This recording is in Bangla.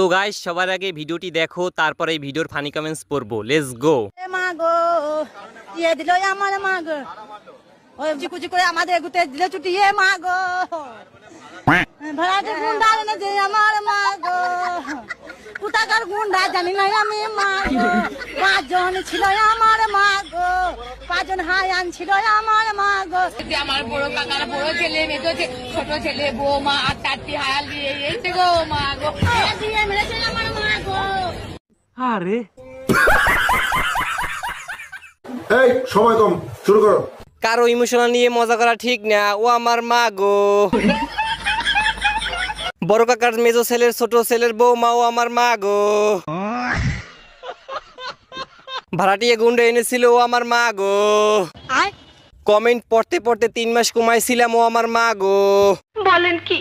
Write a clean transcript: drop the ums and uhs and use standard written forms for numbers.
তো গাইস সবার আগে ভিডিওটি দেখো, তারপরে এই ভিডিওর ফানি কমেন্টস পড়বো। Let's go. মা গো দিয়ে দিল আমার মা গো, ওই কুচি করে আমাদের গুতে দিল চুটিয়ে মা গো, ভাড়াটে গুন্ডা এনে যে আমার মা গো, কোথাকার গুন্ডা জানি না আমি মা গো, 5 জন ছিল আমার মা গো, 5 জন হায়ান ছিল আমার মা গো। আমার বড় কাকার বড় ছেলে মেয়ে ছোট ছেলে বৌমা আর 4টি হায়াল দিয়ে এসে গো মা গো দিয়ে মেরেছে আমার মা গো। আরে এই সময় কম, শুরু করো। কারো ইমোশনাল নিয়ে মজা করা ঠিক না। ও আমার মা গো। বড় কাকার মেজো ছেলের ছোট ছেলের বৌমা, ও আমার মা গো। ভাড়াটিয়া গুন্ডা এনেছিল, ও আমার মা গো। কমেন্ট পড়তে পড়তে 3 মাস কমাইছিলাম, ও আমার মা গো। বলেন কি?